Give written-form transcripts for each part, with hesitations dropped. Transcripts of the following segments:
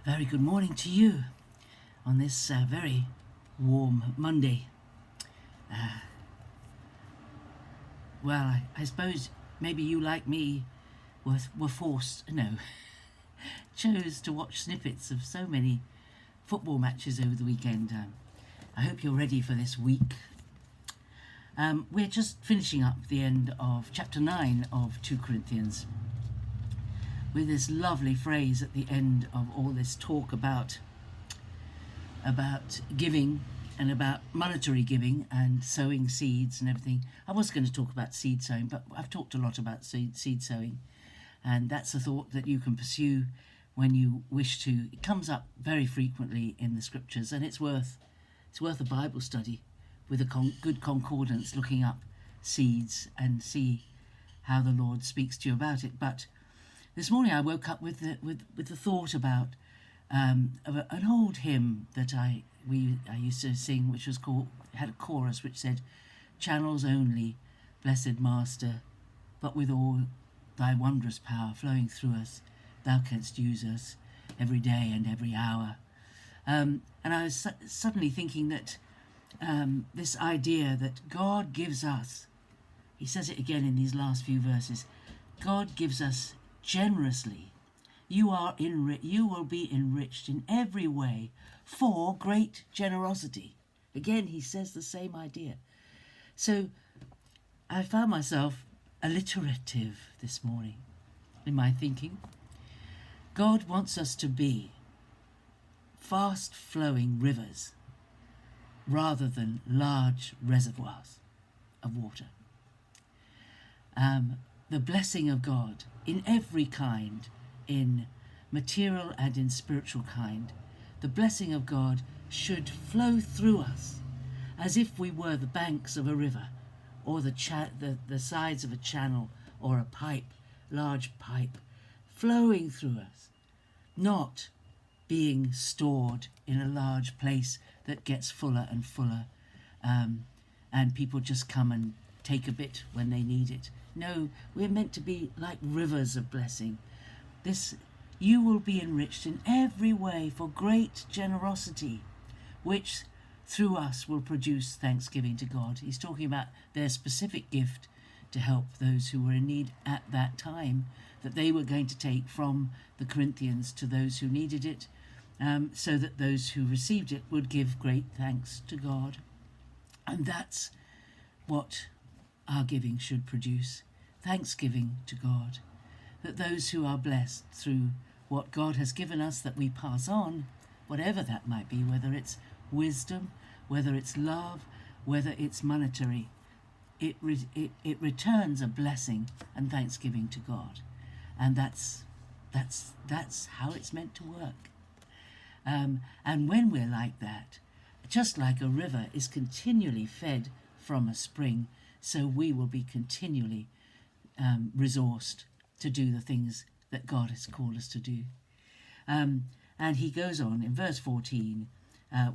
Very good morning to you on this very warm Monday. I suppose maybe you, like me, were forced, chose to watch snippets of so many football matches over the weekend. I hope you're ready for this week. We're just finishing up the end of chapter 9 of 2 Corinthians with this lovely phrase at the end of all this talk about giving and about monetary giving and sowing seeds and everything. I was going to talk about seed sowing, but I've talked a lot about seed sowing, and that's a thought that you can pursue when you wish to. It comes up very frequently in the scriptures, and it's worth a Bible study with a good concordance, looking up seeds and see how the Lord speaks to you about it. But this morning I woke up with the thought about of an old hymn that I used to sing, which was had a chorus which said, "Channels only, blessed Master, but with all thy wondrous power flowing through us, thou canst use us every day and every hour." And I was suddenly thinking that this idea that God gives us, he says it again in these last few verses, God gives us generously. You will be enriched in every way for great generosity. Again, he says the same idea. So I found myself alliterative this morning in my thinking. God wants us to be fast-flowing rivers rather than large reservoirs of water. The blessing of God in every kind, in material and in spiritual kind, the blessing of God should flow through us as if we were the banks of a river or the sides of a channel or a pipe, large pipe, flowing through us, not being stored in a large place that gets fuller and fuller, and people just come and take a bit when they need it. No, we're meant to be like rivers of blessing. You will be enriched in every way for great generosity, which through us will produce thanksgiving to God. He's talking about their specific gift to help those who were in need at that time, that they were going to take from the Corinthians to those who needed it, so that those who received it would give great thanks to God. And that's what our giving should produce, thanksgiving to God, that those who are blessed through what God has given us, that we pass on, whatever that might be, whether it's wisdom, whether it's love, whether it's monetary, it returns a blessing and thanksgiving to God. And that's how it's meant to work. And when we're like that, just like a river is continually fed from a spring, so we will be continually resourced to do the things that God has called us to do. And he goes on in verse 14,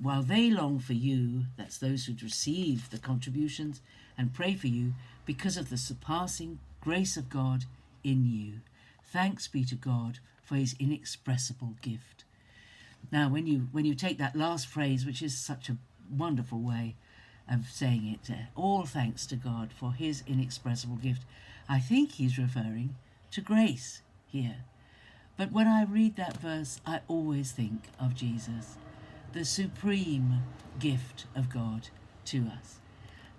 while they long for you, that's those who'd receive the contributions, and pray for you because of the surpassing grace of God in you. Thanks be to God for his inexpressible gift. Now, when you take that last phrase, which is such a wonderful way of saying it, all thanks to God for his inexpressible gift, I think he's referring to grace here. But when I read that verse, I always think of Jesus, the supreme gift of God to us.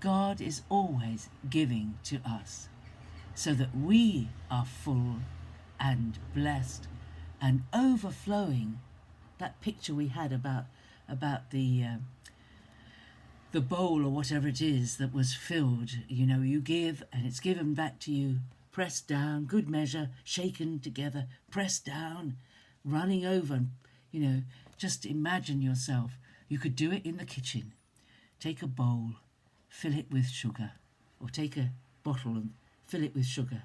God is always giving to us so that we are full and blessed and overflowing. That picture we had about the bowl or whatever it is that was filled, you give and it's given back to you, pressed down, good measure, shaken together, pressed down, running over. Just imagine yourself. You could do it in the kitchen. Take a bowl, fill it with sugar, or take a bottle and fill it with sugar,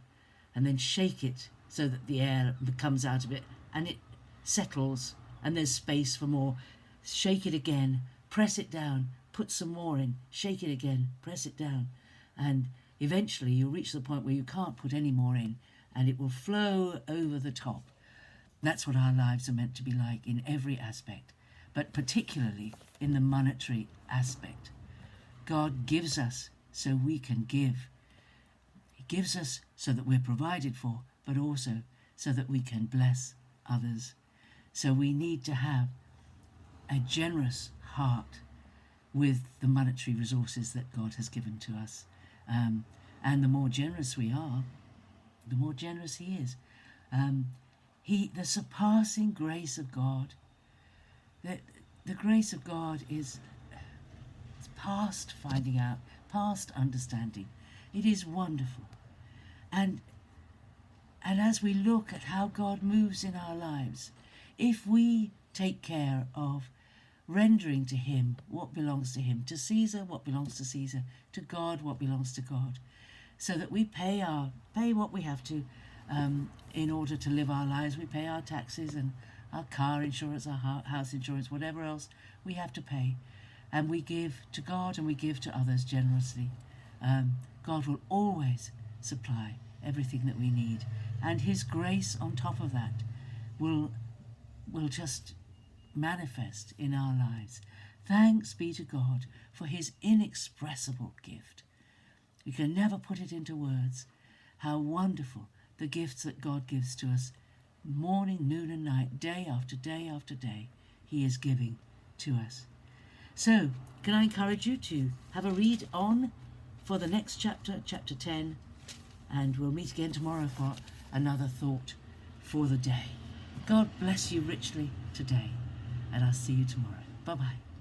and then shake it so that the air comes out of it and it settles and there's space for more. Shake it again, press it down, put some more in, shake it again, press it down, and eventually you'll reach the point where you can't put any more in and it will flow over the top. That's what our lives are meant to be like in every aspect, but particularly in the monetary aspect. God gives us so we can give. He gives us so that we're provided for, but also so that we can bless others. So we need to have a generous heart with the monetary resources that God has given to us. And the more generous we are, the more generous He is. The surpassing grace of God, the grace of God is past finding out, past understanding. It is wonderful. And as we look at how God moves in our lives, if we take care of rendering to Him what belongs to Him, to Caesar what belongs to Caesar, to God what belongs to God, so that we pay what we have to in order to live our lives. We pay our taxes and our car insurance, our house insurance, whatever else we have to pay, and we give to God and we give to others generously. God will always supply everything that we need, and His grace on top of that will just manifest in our lives. Thanks be to God for His inexpressible gift. We can never put it into words how wonderful the gifts that God gives to us, morning, noon and night, day after day after day, He is giving to us. So, can I encourage you to have a read on for the next chapter, chapter 10, and we'll meet again tomorrow for another thought for the day. God bless you richly today, and I'll see you tomorrow. Bye-bye.